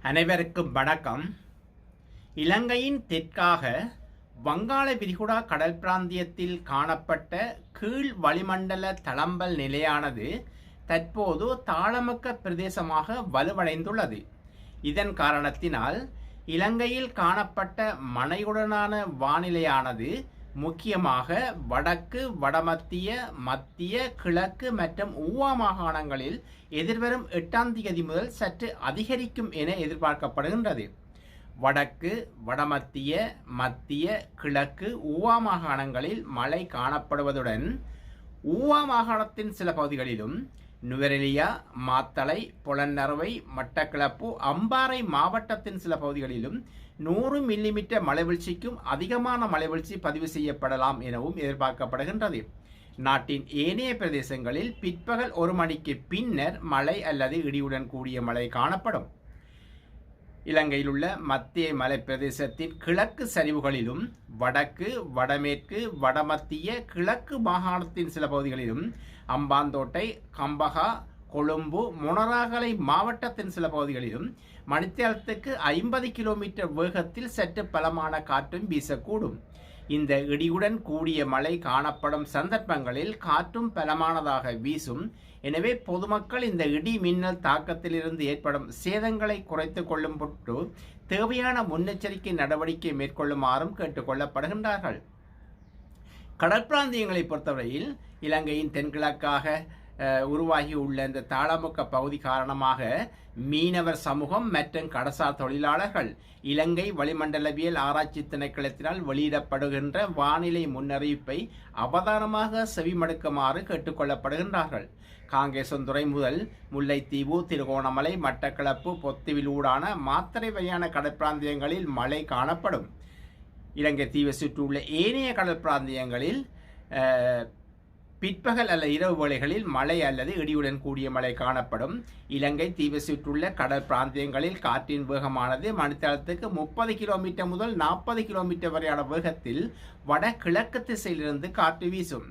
அனைவருக்கும் வணக்கம். இலங்கையின் தெற்காக வங்காள விரிகுடா கடல் பிராந்தியத்தில் காணப்பட்ட கீழ் வளிமண்டல தளம்பல் நிலையானது தற்போது தாளமுக்க பிரதேசமாக வலுவடைந்துள்ளது. இதன் காரணத்தினால் இலங்கையில் காணப்பட்ட மழையுடனான வானிலையானது முக்கியமாக வடக்கு, வடமத்திய, மத்திய, கிழக்கு மற்றும் ஊவா மாகாணங்களில் எதிர்வரும் 8ஆம் தேதி முதல் சற்று அதிகரிக்கும் என எதிர்பார்க்கப்படுகின்றது. வடக்கு, வடமத்திய, மத்திய, கிழக்கு, ஊவா மாகாணங்களில் மழை காணப்படுவதுடன் ஊவா மாகாணத்தின் சில பகுதிகளிலும் நுவரெலியா, மாத்தளை, பொலன்னறுவை, மட்டக்களப்பு, அம்பாறை மாவட்டத்தின் சில பகுதிகளிலும் 100 மில்லிமீட்டர் மழைவீழ்ச்சிக்கும் அதிகமான மழைவீழ்ச்சி பதிவு செய்யப்படலாம் எனவும் எதிர்பார்க்கப்படுகின்றது. நாட்டின் ஏனைய பிரதேசங்களில் பிற்பகல் 1 மணிக்கு பின்னர் மழை அல்லது இடியுடன் கூடிய மழை காணப்படும். இலங்கையில் உள்ள மத்திய மலை பிரதேசத்தின் கிழக்கு சரிவுகளிலும் வடக்கு, வடமேற்கு, வடமத்திய, கிழக்கு மாகாணத்தின் சில பகுதிகளிலும் அம்பாந்தோட்டை, கம்பகா, கொழும்பு, மொனராகலை மாவட்டத்தின் சில பகுதிகளிலும் மணித்தியாலத்துக்கு 50 கிலோமீட்டர் வேகத்தில் சற்று பலமான காற்றும் வீசக்கூடும். இந்த இடியுடன் கூடிய மழை காணப்படும் சந்தர்ப்பங்களில் காற்றும் பலமானதாக வீசும். எனவே பொதுமக்கள் இந்த இடி மின்னல் தாக்கத்திலிருந்து ஏற்படும் சேதங்களை குறைத்துக் கொள்ளும் பொருட்டு தேவையான முன்னெச்சரிக்கை நடவடிக்கை மேற்கொள்ளுமாறும் கேட்டுக்கொள்ளப்படுகின்றார்கள். கடற்பிராந்தியங்களை பொறுத்தவரையில் இலங்கையின் தென்கிழக்காக உருவாகியுள்ள இந்த தாளமுக்க பகுதி காரணமாக மீனவர் சமூகம் மற்றும் கடற்சார் தொழிலாளர்கள் இலங்கை வளிமண்டலவியல் ஆராய்ச்சி திணைக்களத்தினால் வெளியிடப்படுகின்ற வானிலை முன்னறிவிப்பை அவதானமாக செவிமடுக்குமாறு கேட்டுக்கொள்ளப்படுகின்றார்கள். காங்கேசந்துறை முதல் முல்லைத்தீவு, திருகோணமலை, மட்டக்களப்பு, பொத்துவிலூடான மாத்தறை வரையான கடற்பிராந்தியங்களில் மழை காணப்படும். இலங்கை தீவை சுற்றியுள்ள ஏனைய கடல் பிராந்தியங்களில் பிற்பகல் அல்லது இரவு வேளைகளில் மழை அல்லது இடியுடன் கூடிய மழை காணப்படும். இலங்கை தீவை சுற்றியுள்ள கடல் பிராந்தியங்களில் காற்றின் வேகமானது மணித்தியாலத்துக்கு 30 கிலோமீட்டர் முதல் 40 கிலோமீட்டர் வரையான வேகத்தில் வடகிழக்கு திசையிலிருந்து காற்று வீசும்.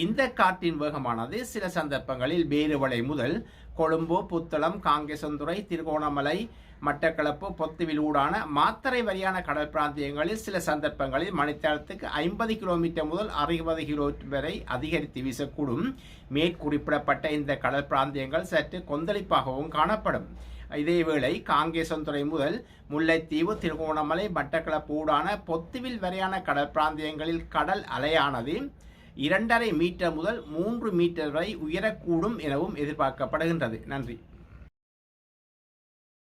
இந்த காற்றின் வேகமானது சில சந்தர்ப்பங்களில் வேறுவளை முதல் கொழும்பு, புத்தளம், காங்கேசந்துறை, திருகோணமலை, மட்டக்களப்பு, பொத்துவிலூடான மாத்தறை வரையான கடல் பிராந்தியங்களில் சில சந்தர்ப்பங்களில் மணித்தியாலத்துக்கு 50 கிலோமீட்டர் முதல் 60 கிலோமீட்டர் வரை அதிகரித்து வீசக்கூடும். மேற்குறிப்பிடப்பட்ட இந்த கடல் பிராந்தியங்கள் சற்று கொந்தளிப்பாகவும் காணப்படும். இதேவேளை காங்கேசந்துறை முதல் முல்லைத்தீவு, திருகோணமலை, மட்டக்களப்பு ஊடான பொத்துவில் வரையான கடல் பிராந்தியங்களில் கடல் அலையானது 2.5 மீட்டர் முதல் 3 மீட்டர் வரை உயரக்கூடும் எனவும் எதிர்பார்க்கப்படுகின்றது. நன்றி.